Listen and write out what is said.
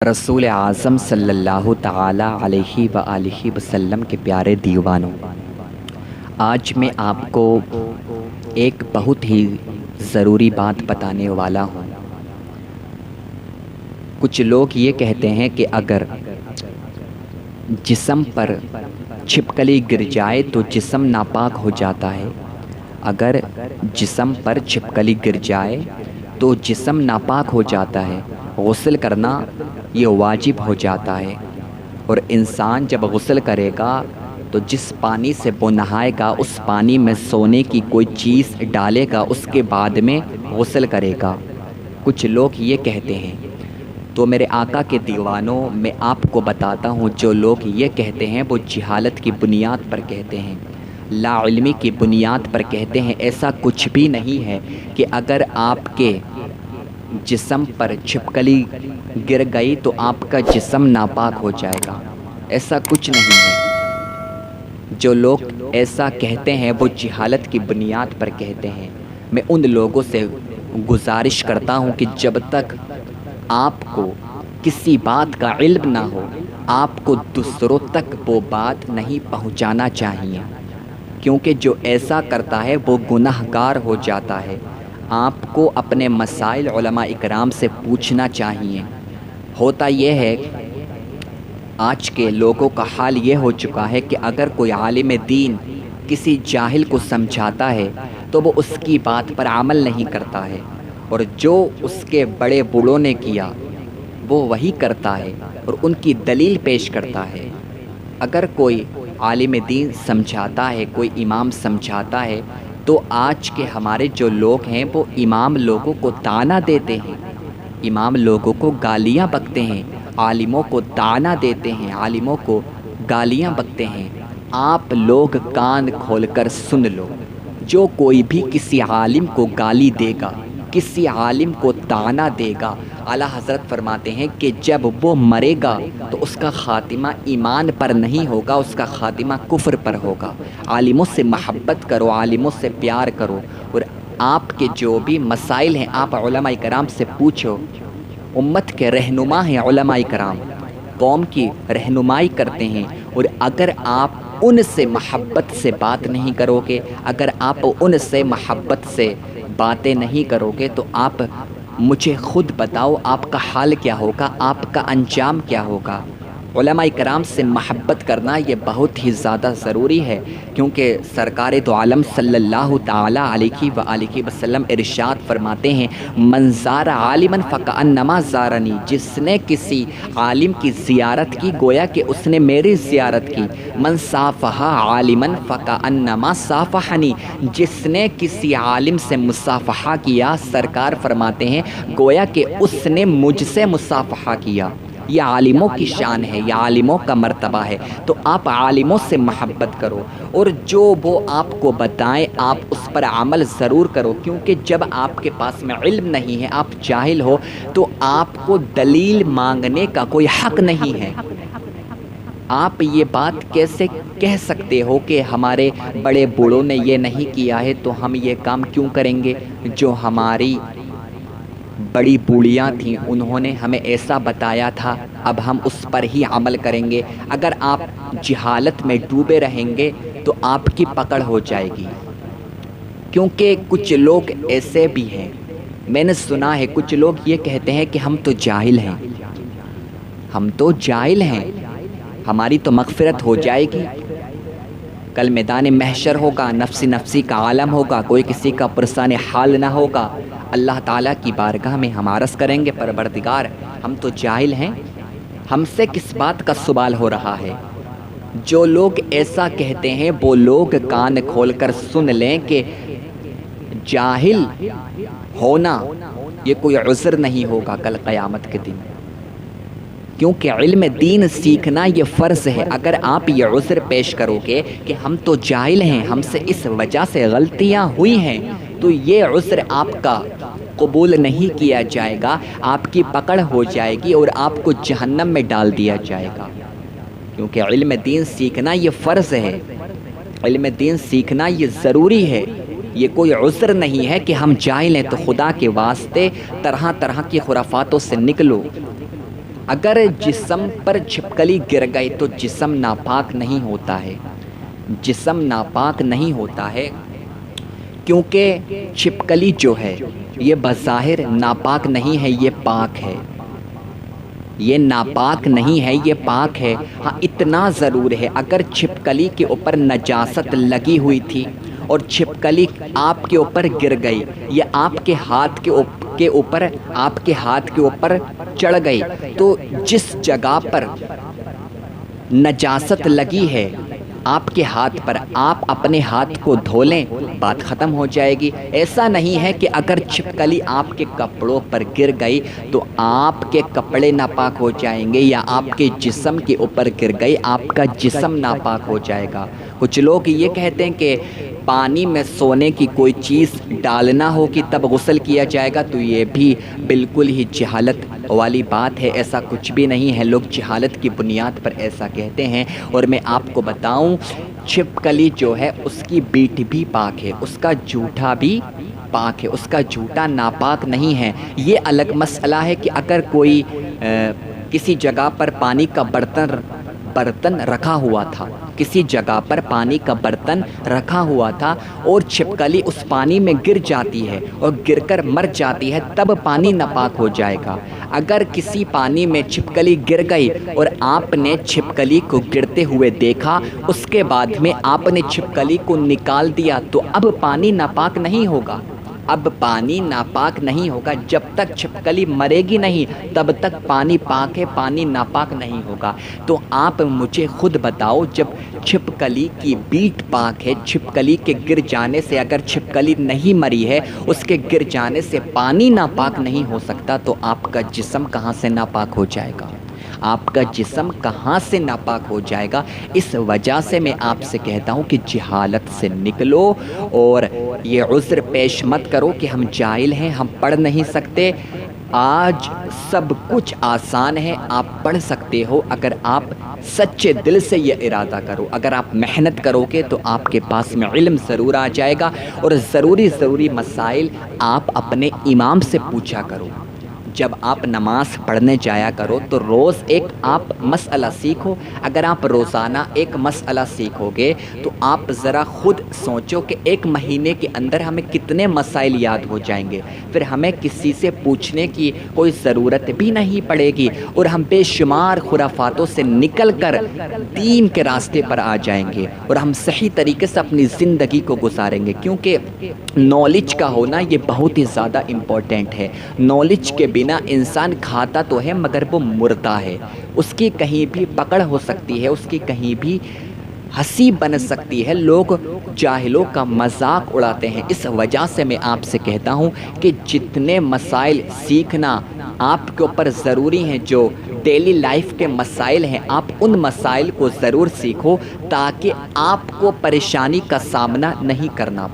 رسول اعظم صلی اللہ تعالی علیہ وآلہ وسلم کے پیارے دیوانوں، آج میں آپ کو ایک بہت ہی ضروری بات بتانے والا ہوں۔ کچھ لوگ یہ کہتے ہیں کہ اگر جسم پر چھپکلی گر جائے تو جسم ناپاک ہو جاتا ہے۔ اگر جسم پر چھپکلی گر جائے تو جسم ناپاک ہو جاتا ہے، غسل کرنا یہ واجب ہو جاتا ہے۔ اور انسان جب غسل کرے گا تو جس پانی سے وہ نہائے گا اس پانی میں سونے کی کوئی چیز ڈالے گا، اس کے بعد میں غسل کرے گا۔ کچھ لوگ یہ کہتے ہیں، تو میرے آقا کے دیوانوں میں آپ کو بتاتا ہوں، جو لوگ یہ کہتے ہیں وہ جہالت کی بنیاد پر کہتے ہیں، لا علمی کی بنیاد پر کہتے ہیں۔ ایسا کچھ بھی نہیں ہے کہ اگر آپ کے جسم پر چھپکلی گر گئی تو آپ کا جسم ناپاک ہو جائے گا، ایسا کچھ نہیں ہے۔ جو لوگ ایسا کہتے ہیں وہ جہالت کی بنیاد پر کہتے ہیں۔ میں ان لوگوں سے گزارش کرتا ہوں کہ جب تک آپ کو کسی بات کا علم نہ ہو، آپ کو دوسروں تک وہ بات نہیں پہنچانا چاہیے، کیونکہ جو ایسا کرتا ہے وہ گناہ گار ہو جاتا ہے۔ آپ کو اپنے مسائل علماء اکرام سے پوچھنا چاہیے۔ ہوتا یہ ہے، آج کے لوگوں کا حال یہ ہو چکا ہے کہ اگر کوئی عالم دین کسی جاہل کو سمجھاتا ہے تو وہ اس کی بات پر عمل نہیں کرتا ہے، اور جو اس کے بڑے بوڑھوں نے کیا وہ وہی کرتا ہے اور ان کی دلیل پیش کرتا ہے۔ اگر کوئی عالم دین سمجھاتا ہے، کوئی امام سمجھاتا ہے، تو آج کے ہمارے جو لوگ ہیں وہ امام لوگوں کو طعنہ دیتے ہیں، امام لوگوں کو گالیاں بکتے ہیں، عالموں کو طعنہ دیتے ہیں، عالموں کو گالیاں بکتے ہیں۔ آپ لوگ کان کھول کر سن لو، جو کوئی بھی کسی عالم کو گالی دے گا، کسی عالم کو طعنہ دے گا، اعلیٰ حضرت فرماتے ہیں کہ جب وہ مرے گا تو اس کا خاتمہ ایمان پر نہیں ہوگا، اس کا خاتمہ کفر پر ہوگا۔ عالموں سے محبت کرو، عالموں سے پیار کرو، اور آپ کے جو بھی مسائل ہیں آپ علماء کرام سے پوچھو۔ امت کے رہنما ہیں علماء کرام، قوم کی رہنمائی کرتے ہیں، اور اگر آپ ان سے محبت سے بات نہیں کرو گے، اگر آپ ان سے محبت سے باتیں نہیں کرو گے تو آپ مجھے خود بتاؤ آپ کا حال کیا ہوگا، آپ کا انجام کیا ہوگا۔ علماء کرام سے محبت کرنا یہ بہت ہی زیادہ ضروری ہے، کیونکہ سرکار دو عالم صلی اللہ تعالی علیہ وآلہ وسلم ارشاد فرماتے ہیں، من زار عالما فکأنما زارنی، جس نے کسی عالم کی زیارت کی گویا کہ اس نے میری زیارت کی۔ من صافح عالما فکأنما صافحنی، جس نے کسی عالم سے مصافحہ کیا، سرکار فرماتے ہیں گویا کہ اس نے مجھ سے مصافحہ کیا۔ یہ عالموں کی شان ہے، یہ عالموں کا مرتبہ ہے، تو آپ عالموں سے محبت کرو، اور جو وہ آپ کو بتائیں آپ اس پر عمل ضرور کرو، کیونکہ جب آپ کے پاس میں علم نہیں ہے، آپ جاہل ہو، تو آپ کو دلیل مانگنے کا کوئی حق نہیں ہے۔ آپ یہ بات کیسے کہہ سکتے ہو کہ ہمارے بڑے بوڑھوں نے یہ نہیں کیا ہے تو ہم یہ کام کیوں کریں گے؟ جو ہماری بڑی بوڑھیاں تھیں انہوں نے ہمیں ایسا بتایا تھا، اب ہم اس پر ہی عمل کریں گے۔ اگر آپ جہالت میں ڈوبے رہیں گے تو آپ کی پکڑ ہو جائے گی، کیونکہ کچھ لوگ ایسے بھی ہیں، میں نے سنا ہے کچھ لوگ یہ کہتے ہیں کہ ہم تو جاہل ہیں، ہم تو جاہل ہیں، ہماری تو مغفرت ہو جائے گی۔ کل میدان محشر ہوگا، نفسی نفسی کا عالم ہوگا، کوئی کسی کا پرسان حال نہ ہوگا، اللہ تعالیٰ کی بارگاہ میں ہم عرض کریں گے، پروردگار ہم تو جاہل ہیں، ہم سے کس بات کا سوال ہو رہا ہے؟ جو لوگ ایسا کہتے ہیں وہ لوگ کان کھول کر سن لیں کہ جاہل ہونا یہ کوئی عذر نہیں ہوگا کل قیامت کے دن، کیونکہ علم دین سیکھنا یہ فرض ہے۔ اگر آپ یہ عذر پیش کرو گے کہ ہم تو جاہل ہیں، ہم سے اس وجہ سے غلطیاں ہوئی ہیں، تو یہ عذر آپ کا قبول نہیں کیا جائے گا، آپ کی پکڑ ہو جائے گی اور آپ کو جہنم میں ڈال دیا جائے گا، کیونکہ علم دین سیکھنا یہ فرض ہے، علم دین سیکھنا یہ ضروری ہے۔ یہ کوئی عذر نہیں ہے کہ ہم جاہل ہیں، تو خدا کے واسطے طرح طرح کی خرافاتوں سے نکلو۔ اگر جسم پر چھپکلی گر گئی تو جسم ناپاک نہیں ہوتا ہے، جسم ناپاک نہیں ہوتا ہے، کیونکہ چھپکلی جو ہے یہ بظاہر ناپاک نہیں ہے، یہ پاک ہے، یہ ناپاک نہیں ہے، یہ پاک ہے۔ ہاں اتنا ضرور ہے، اگر چھپکلی کے اوپر نجاست لگی ہوئی تھی اور چھپکلی آپ کے اوپر گر گئی یا آپ کے ہاتھ کے اوپر چڑھ گئی، تو جس جگہ پر نجاست لگی ہے آپ کے ہاتھ پر، آپ اپنے ہاتھ کو دھو لیں، بات ختم ہو جائے گی۔ ایسا نہیں ہے کہ اگر چھپکلی آپ کے کپڑوں پر گر گئی تو آپ کے کپڑے ناپاک ہو جائیں گے، یا آپ کے جسم کے اوپر گر گئی آپ کا جسم ناپاک ہو جائے گا۔ کچھ لوگ یہ کہتے ہیں کہ پانی میں سونے کی کوئی چیز ڈالنا ہو کہ تب غسل کیا جائے گا، تو یہ بھی بالکل ہی جہالت والی بات ہے، ایسا کچھ بھی نہیں ہے، لوگ جہالت کی بنیاد پر ایسا کہتے ہیں۔ اور میں آپ کو بتاؤں، چھپکلی جو ہے اس کی بیٹ بھی پاک ہے، اس کا جھوٹا بھی پاک ہے، اس کا جھوٹا ناپاک نہیں ہے۔ یہ الگ مسئلہ ہے کہ اگر کوئی کسی جگہ پر پانی کا برتن رکھا ہوا تھا، کسی جگہ پر پانی کا برتن رکھا ہوا تھا اور چھپکلی اس پانی میں گر جاتی ہے اور گر کر مر جاتی ہے، تب پانی ناپاک ہو جائے گا۔ اگر کسی پانی میں چھپکلی گر گئی اور آپ نے چھپکلی کو گرتے ہوئے دیکھا، اس کے بعد میں آپ نے چھپکلی کو نکال دیا، تو اب پانی ناپاک نہیں ہوگا، اب پانی ناپاک نہیں ہوگا۔ جب تک چھپکلی مرے گی نہیں تب تک پانی پاک ہے، پانی ناپاک نہیں ہوگا۔ تو آپ مجھے خود بتاؤ، جب چھپکلی کی بیٹ پاک ہے، چھپکلی کے گر جانے سے، اگر چھپکلی نہیں مری ہے اس کے گر جانے سے پانی ناپاک نہیں ہو سکتا، تو آپ کا جسم کہاں سے ناپاک ہو جائے گا؟ آپ کا جسم کہاں سے ناپاک ہو جائے گا؟ اس وجہ سے میں آپ سے کہتا ہوں کہ جہالت سے نکلو اور یہ عذر پیش مت کرو کہ ہم جاہل ہیں، ہم پڑھ نہیں سکتے۔ آج سب کچھ آسان ہے، آپ پڑھ سکتے ہو اگر آپ سچے دل سے یہ ارادہ کرو، اگر آپ محنت کرو گے تو آپ کے پاس میں علم ضرور آ جائے گا، اور ضروری مسائل آپ اپنے امام سے پوچھا کرو۔ جب آپ نماز پڑھنے جایا کرو تو روز ایک آپ مسئلہ سیکھو۔ اگر آپ روزانہ ایک مسئلہ سیکھو گے تو آپ ذرا خود سوچو کہ ایک مہینے کے اندر ہمیں کتنے مسائل یاد ہو جائیں گے، پھر ہمیں کسی سے پوچھنے کی کوئی ضرورت بھی نہیں پڑے گی، اور ہم بے شمار خرافاتوں سے نکل کر دین کے راستے پر آ جائیں گے، اور ہم صحیح طریقے سے اپنی زندگی کو گزاریں گے۔ کیونکہ نالج کا ہونا یہ بہت ہی زیادہ امپورٹنٹ ہے۔ نالج کے بنا انسان کھاتا تو ہے مگر وہ مردہ ہے، اس کی کہیں بھی پکڑ ہو سکتی ہے، اس کی کہیں بھی ہنسی بن سکتی ہے، لوگ جاہلوں کا مذاق اڑاتے ہیں۔ اس وجہ سے میں آپ سے کہتا ہوں کہ جتنے مسائل سیکھنا آپ کے اوپر ضروری ہیں، جو ڈیلی لائف کے مسائل ہیں، آپ ان مسائل کو ضرور سیکھو تاکہ آپ کو پریشانی کا سامنا نہیں کرنا